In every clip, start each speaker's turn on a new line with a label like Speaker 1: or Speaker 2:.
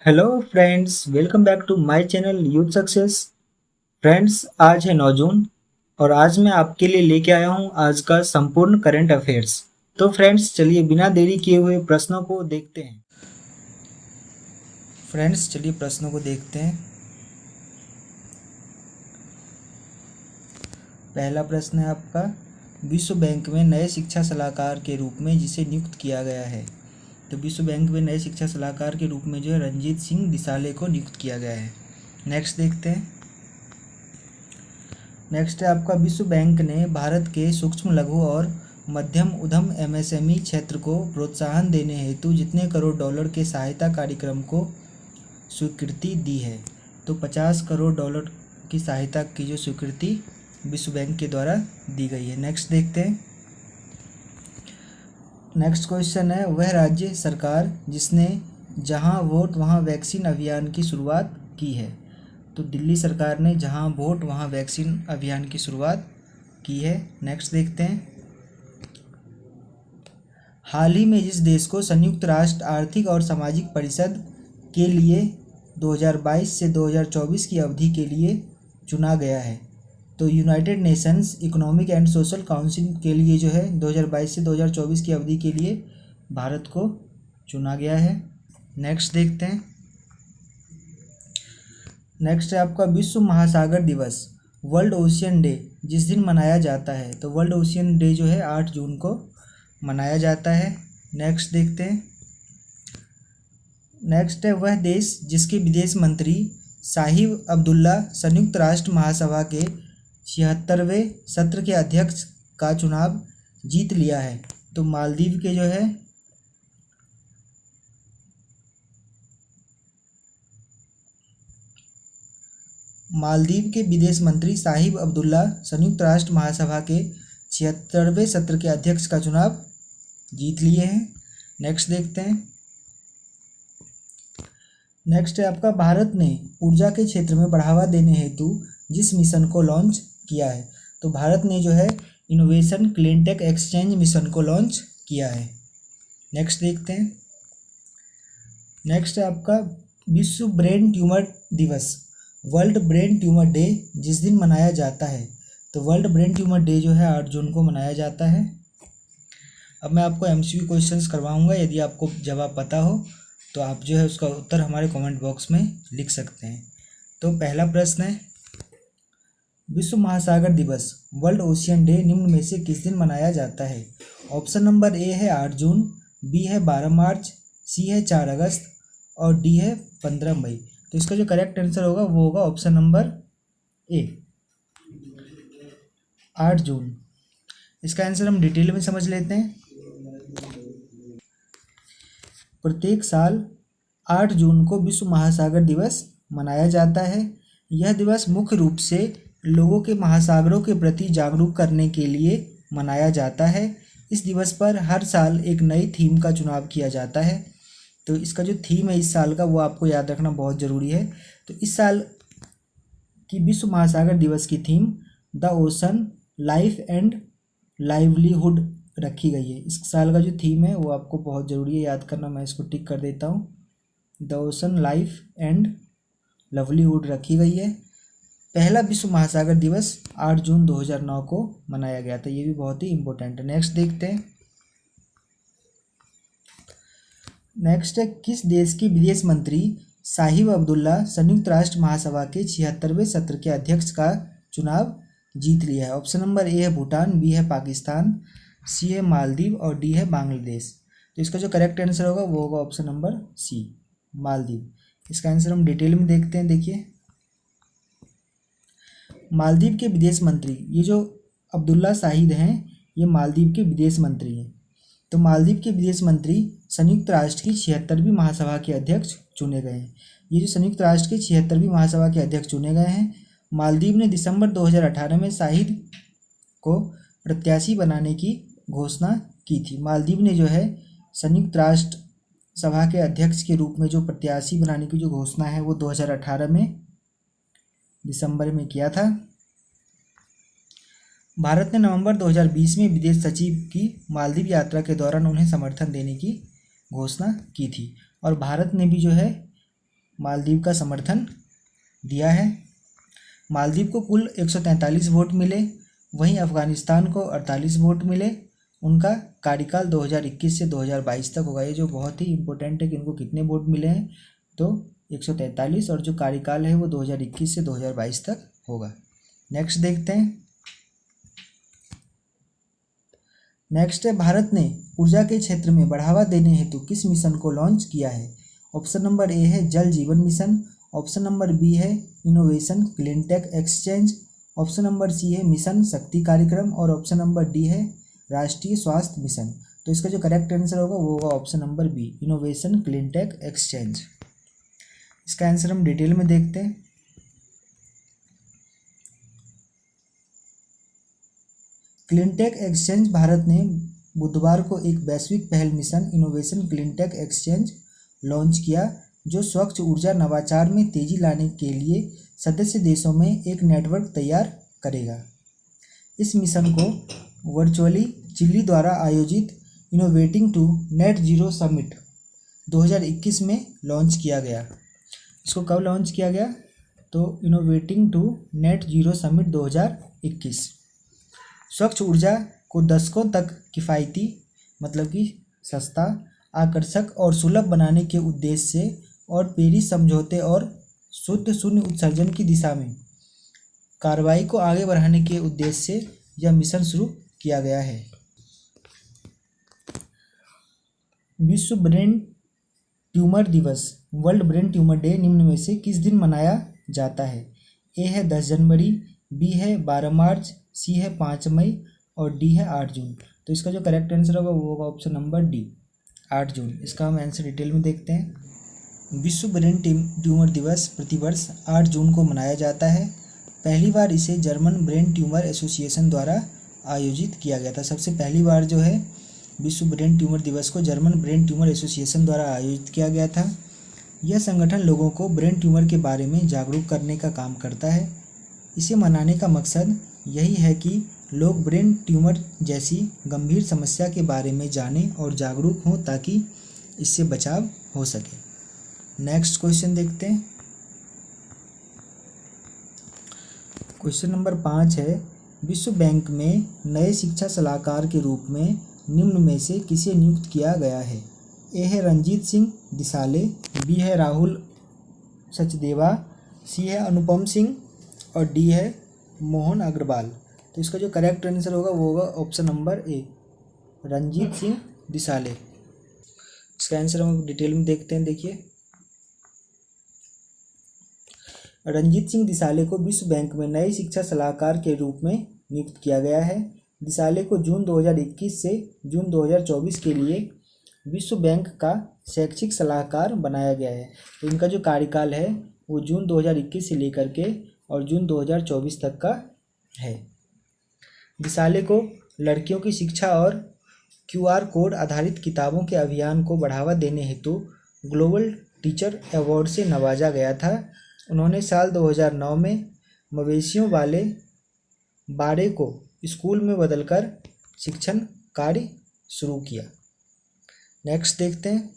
Speaker 1: Hello friends, welcome back to my channel youth success. Friends, आज है 9 जून और आज मैं आपके लिए लेके आया हूँ आज का संपूर्ण करंट अफेयर्स। तो फ्रेंड्स, चलिए बिना देरी किए हुए प्रश्नों को देखते हैं। फ्रेंड्स, चलिए प्रश्नों को देखते हैं। पहला प्रश्न है आपका, विश्व बैंक में नए शिक्षा सलाहकार के रूप में जिसे नियुक्त किया गया है। तो विश्व बैंक में नए शिक्षा सलाहकार के रूप में जो है रंजीत सिंह दिसाले को नियुक्त किया गया है। नेक्स्ट देखते हैं। नेक्स्ट है आपका, विश्व बैंक ने भारत के सूक्ष्म लघु और मध्यम उद्यम एमएसएमई क्षेत्र को प्रोत्साहन देने हेतु जितने करोड़ डॉलर के सहायता कार्यक्रम को स्वीकृति दी है। तो 50 करोड़ डॉलर की सहायता की जो स्वीकृति विश्व बैंक के द्वारा दी गई है। नेक्स्ट देखते हैं। नेक्स्ट क्वेश्चन है, वह राज्य सरकार जिसने जहां वोट वहां वैक्सीन अभियान की शुरुआत की है। तो दिल्ली सरकार ने जहां वोट वहां वैक्सीन अभियान की शुरुआत की है। नेक्स्ट देखते हैं। हाल ही में जिस देश को संयुक्त राष्ट्र आर्थिक और सामाजिक परिषद के लिए 2022 से 2024 की अवधि के लिए चुना गया है। तो United Nations economic and social council के लिए जो है 2022 से 2024 की अवधि के लिए भारत को चुना गया है। नेक्स्ट देखते हैं। नेक्स्ट है आपका, विश्व महासागर दिवस वर्ल्ड ओशियन डे जिस दिन मनाया जाता है। तो वर्ल्ड ओशियन डे जो है 8 जून को मनाया जाता है। नेक्स्ट देखते हैं। नेक्स्ट है, वह देश जिसके विदेश मंत्री साहिब अब्दुल्ला संयुक्त राष्ट्र महासभा के 76वें सत्र के अध्यक्ष का चुनाव जीत लिया है। तो मालदीव के जो है मालदीव के विदेश मंत्री साहिब अब्दुल्ला संयुक्त राष्ट्र महासभा के 76वें सत्र के अध्यक्ष का चुनाव जीत लिए हैं। नेक्स्ट देखते हैं। नेक्स्ट है आपका, भारत ने ऊर्जा के क्षेत्र में बढ़ावा देने हेतु जिस मिशन को लॉन्च किया है। तो भारत ने जो है इनोवेशन क्लीनटेक एक्सचेंज मिशन को लॉन्च किया है। नेक्स्ट देखते हैं। नेक्स्ट है आपका, विश्व ब्रेन ट्यूमर दिवस वर्ल्ड ब्रेन ट्यूमर डे जिस दिन मनाया जाता है। तो वर्ल्ड ब्रेन ट्यूमर डे जो है 8 जून को मनाया जाता है। अब मैं आपको एमसीक्यू क्वेश्चंस करवाऊंगा। यदि आपको जवाब पता हो तो आप जो है उसका उत्तर हमारे कमेंट बॉक्स में लिख सकते हैं। तो पहला प्रश्न है, विश्व महासागर दिवस वर्ल्ड ओशियन डे निम्न में से किस दिन मनाया जाता है। ऑप्शन नंबर ए है 8 जून, बी है 12 मार्च, सी है 4 अगस्त और डी है 15 मई। तो इसका जो करेक्ट आंसर होगा वो होगा ऑप्शन नंबर ए 8 जून। इसका आंसर हम डिटेल में समझ लेते हैं। प्रत्येक साल 8 जून को विश्व महासागर दिवस मनाया जाता है। यह दिवस मुख्य रूप से लोगों के महासागरों के प्रति जागरूक करने के लिए मनाया जाता है। इस दिवस पर हर साल एक नई थीम का चुनाव किया जाता है। तो इसका जो थीम है इस साल का वो आपको याद रखना बहुत ज़रूरी है। तो इस साल की विश्व महासागर दिवस की theme the ocean life and livelihood रखी गई है। इस साल का जो थीम है वो आपको बहुत ज़रूरी है याद करना। मैं इसको टिक कर देता हूँ। The ocean life and livelihood रखी गई है। पहला विश्व महासागर दिवस 8 जून 2009 को मनाया गया था। ये भी बहुत ही इम्पोर्टेंट है। नेक्स्ट देखते हैं। नेक्स्ट है, किस देश के विदेश मंत्री साहिब अब्दुल्ला संयुक्त राष्ट्र महासभा के 76वें सत्र के अध्यक्ष का चुनाव जीत लिया है। ऑप्शन नंबर ए है भूटान, बी है पाकिस्तान, सी है मालदीव और डी है बांग्लादेश। तो इसका जो करेक्ट आंसर होगा वो होगा ऑप्शन नंबर सी मालदीव। इसका आंसर हम डिटेल में देखते हैं। देखिए, मालदीव के विदेश मंत्री ये जो अब्दुल्ला साहिद हैं ये मालदीव के विदेश मंत्री हैं। तो मालदीव के विदेश मंत्री संयुक्त राष्ट्र की 76वीं महासभा के अध्यक्ष चुने गए हैं। ये जो संयुक्त राष्ट्र की 76वीं महासभा के अध्यक्ष चुने गए हैं। मालदीव ने दिसंबर 2018 में साहिद को प्रत्याशी बनाने की घोषणा की थी। मालदीव ने जो है संयुक्त राष्ट्र सभा के अध्यक्ष के रूप में जो प्रत्याशी बनाने की जो घोषणा है वो 2018 में दिसंबर में किया था। भारत ने नवंबर 2020 में विदेश सचिव की मालदीव यात्रा के दौरान उन्हें समर्थन देने की घोषणा की थी। और भारत ने भी जो है मालदीव का समर्थन दिया है। मालदीव को कुल 143 वोट मिले, वहीं अफ़गानिस्तान को 48 वोट मिले। उनका कार्यकाल 2021 से 2022 तक होगा। ये जो बहुत ही इम्पोर्टेंट है कि उनको कितने वोट मिले हैं, तो 143, और जो कार्यकाल है वो 2021 से 2022 तक होगा। नेक्स्ट देखते हैं। नेक्स्ट है, भारत ने ऊर्जा के क्षेत्र में बढ़ावा देने हेतु किस मिशन को लॉन्च किया है? ऑप्शन नंबर ए है Jal Jeevan mission, option number B है innovation cleantech exchange, option number C है मिशन शक्ति कार्यक्रम, और ऑप्शन नंबर डी है राष्ट्रीय स्वास्थ्य मिशन। तो इसका जो करेक्ट आंसर होगा वो होगा option number B, innovation cleantech exchange. इसका आंसर हम डिटेल में देखते हैं। क्लीनटेक एक्सचेंज भारत ने बुधवार को एक वैश्विक पहल mission innovation cleantech exchange launch किया, जो स्वच्छ ऊर्जा नवाचार में तेजी लाने के लिए सदस्य देशों में एक नेटवर्क तैयार करेगा। इस मिशन को वर्चुअली चिली द्वारा आयोजित innovating to net zero summit 2021 में लॉन्च किया गया। इसको कब लॉन्च किया गया? तो innovating to net zero summit 2021। स्वच्छ ऊर्जा को दशकों तक किफ़ायती, मतलब कि सस्ता, आकर्षक और सुलभ बनाने के उद्देश्य से और पेरिस समझौते और शुद्ध शून्य उत्सर्जन की दिशा में कार्रवाई को आगे बढ़ाने के उद्देश्य से यह मिशन शुरू किया गया है। विश्व ब्रेन ट्यूमर दिवस, वर्ल्ड ब्रेन ट्यूमर डे, निम्न में से किस दिन मनाया जाता है? ए है 10 जनवरी, बी है 12 मार्च, सी है 5 मई, और डी है 8 जून। तो इसका जो करेक्ट आंसर होगा वो होगा ऑप्शन नंबर डी, 8 जून। इसका हम आंसर डिटेल में देखते हैं। विश्व ब्रेन ट्यूमर दिवस प्रतिवर्ष 8 जून को मनाया जाता है। पहली बार इसे जर्मन ब्रेन ट्यूमर एसोसिएशन द्वारा आयोजित किया गया था। सबसे पहली बार जो है विश्व ब्रेन ट्यूमर दिवस को जर्मन ब्रेन ट्यूमर एसोसिएशन द्वारा आयोजित किया गया था। यह संगठन लोगों को ब्रेन ट्यूमर के बारे में जागरूक करने का काम करता है। इसे मनाने का मकसद यही है कि लोग ब्रेन ट्यूमर जैसी गंभीर समस्या के बारे में जानें और जागरूक हों, ताकि इससे बचाव हो सके। नेक्स्ट क्वेश्चन देखते हैं। क्वेश्चन नंबर 5 है, विश्व बैंक में नए शिक्षा सलाहकार के रूप में निम्न में से किसे नियुक्त किया गया है? ए है रंजीत सिंह दिसाले, बी है राहुल सचदेवा, सी है अनुपम सिंह, और डी है मोहन अग्रवाल। तो इसका जो करेक्ट आंसर होगा वो होगा option number A, Ranjit Singh Disale. इसका आंसर हम डिटेल में देखते हैं। देखिए, रंजीत सिंह दिसाले को विश्व बैंक में नए शिक्षा सलाहकार के रूप में नियुक्त किया गया है। दिसाले को जून 2021 से जून 2024 के लिए विश्व बैंक का शैक्षिक सलाहकार बनाया गया है। तो इनका जो कार्यकाल है वो जून 2021 से लेकर के और जून 2024 तक का है। दिसाले को लड़कियों की शिक्षा और QR कोड आधारित किताबों के अभियान को बढ़ावा देने हेतु ग्लोबल टीचर अवार्ड से नवाजा गया था। उन्होंने साल 2009 में मवेशियों वाले बाड़े को स्कूल में बदलकर शिक्षण कार्य शुरू किया। नेक्स्ट देखते हैं।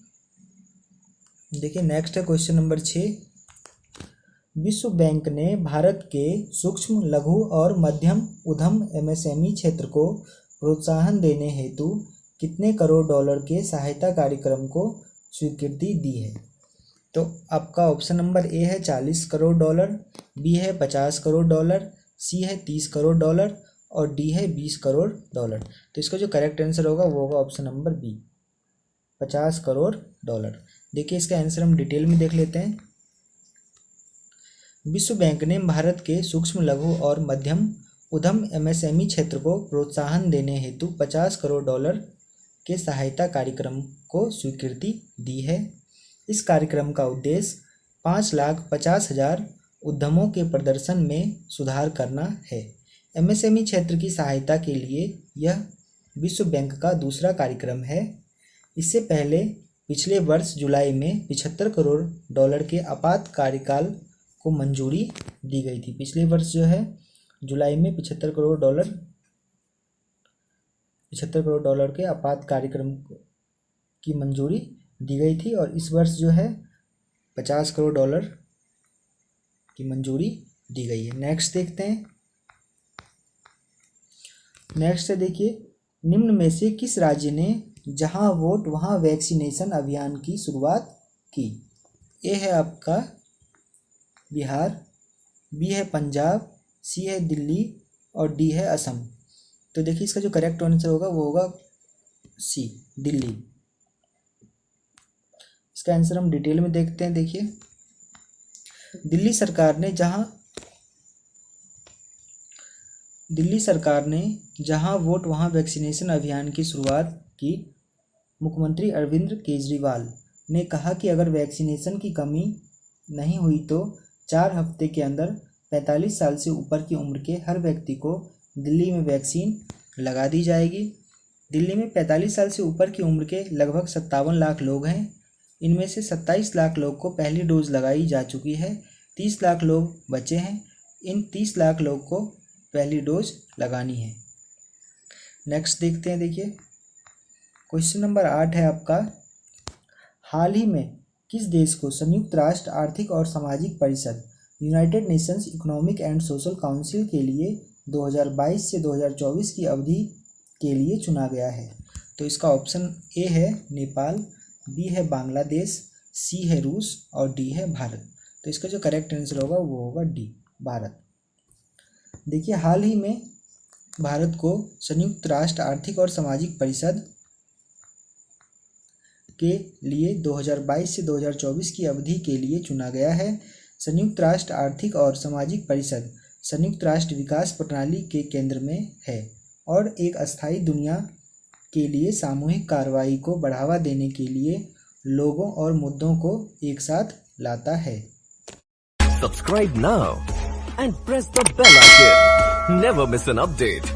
Speaker 1: देखिए, नेक्स्ट है क्वेश्चन नंबर 6। विश्व बैंक ने भारत के सूक्ष्म, लघु और मध्यम उद्यम MSME क्षेत्र को प्रोत्साहन देने हेतु कितने करोड़ डॉलर के सहायता कार्यक्रम को स्वीकृति दी है? तो आपका ऑप्शन नंबर ए है 40 करोड़ डॉलर, बी है 50 करोड़ डॉलर, सी है 30 करोड़ डॉलर, और डी है 20 करोड़ डॉलर। तो इसका जो करेक्ट आंसर होगा वो होगा option number B, 50 crore dollar. देखिए, इसका आंसर हम डिटेल में देख लेते हैं। विश्व बैंक ने भारत के सूक्ष्म, लघु और मध्यम उद्यम MSME क्षेत्र को प्रोत्साहन देने हेतु 50 करोड़ डॉलर के सहायता कार्यक्रम को स्वीकृति दी है। इस कार्यक्रम का उद्देश्य 5,50,000 उद्यमों के प्रदर्शन में सुधार करना है। MSME क्षेत्र की सहायता के लिए यह विश्व बैंक का दूसरा कार्यक्रम है। इससे पहले पिछले वर्ष जुलाई में 75 करोड़ डॉलर के आपात कार्यकाल को मंजूरी दी गई थी। पिछले वर्ष जो है जुलाई में 75 करोड़ डॉलर के आपात कार्यक्रम की मंजूरी दी गई थी, और इस वर्ष जो है 50 करोड़ डॉलर की मंजूरी दी गई है। नेक्स्ट देखते हैं। नेक्स्ट है, देखिए, निम्न में से किस राज्य ने जहां वोट वहां वैक्सीनेशन अभियान की शुरुआत की? ए है आपका बिहार, बी है पंजाब, सी है दिल्ली और डी है असम। तो देखिए इसका जो करेक्ट आंसर होगा वो होगा सी, दिल्ली। इसका आंसर हम डिटेल में देखते हैं। देखिए, दिल्ली सरकार ने जहां वोट वहां वैक्सीनेशन अभियान की शुरुआत की। मुख्यमंत्री अरविंद केजरीवाल ने कहा कि अगर वैक्सीनेशन की कमी नहीं हुई तो 4 हफ्ते के अंदर 45 साल से ऊपर की उम्र के हर व्यक्ति को दिल्ली में वैक्सीन लगा दी जाएगी। दिल्ली में 45 साल से ऊपर की उम्र के लगभग 57 लाख लोग हैं। इनमें से 27 लाख लोग को पहली डोज लगाई जा चुकी है, 30 लाख लोग बचे हैं। इन 30 लाख लोग को पहली डोज लगानी है। नेक्स्ट देखते हैं। देखिए, क्वेश्चन नंबर 8 है आपका, हाल ही में किस देश को संयुक्त राष्ट्र आर्थिक और सामाजिक परिषद United Nations economic and social council के लिए 2022 से 2024 की अवधि के लिए चुना गया है? तो इसका ऑप्शन ए है नेपाल, बी है बांग्लादेश, सी है रूस और डी है भारत। तो इसका जो करेक्ट आंसर होगा वो होगा डी, भारत। देखिए, हाल ही में भारत को संयुक्त राष्ट्र आर्थिक और सामाजिक परिषद के लिए 2022 से 2024 की अवधि के लिए चुना गया है। संयुक्त राष्ट्र आर्थिक और सामाजिक परिषद संयुक्त राष्ट्र विकास प्रणाली के केंद्र में है और एक अस्थायी दुनिया के लिए सामूहिक कार्रवाई को बढ़ावा देने के लिए लोगों और मुद्दों को एक साथ लाता है।
Speaker 2: Subscribe now and press the bell icon. Never miss an update.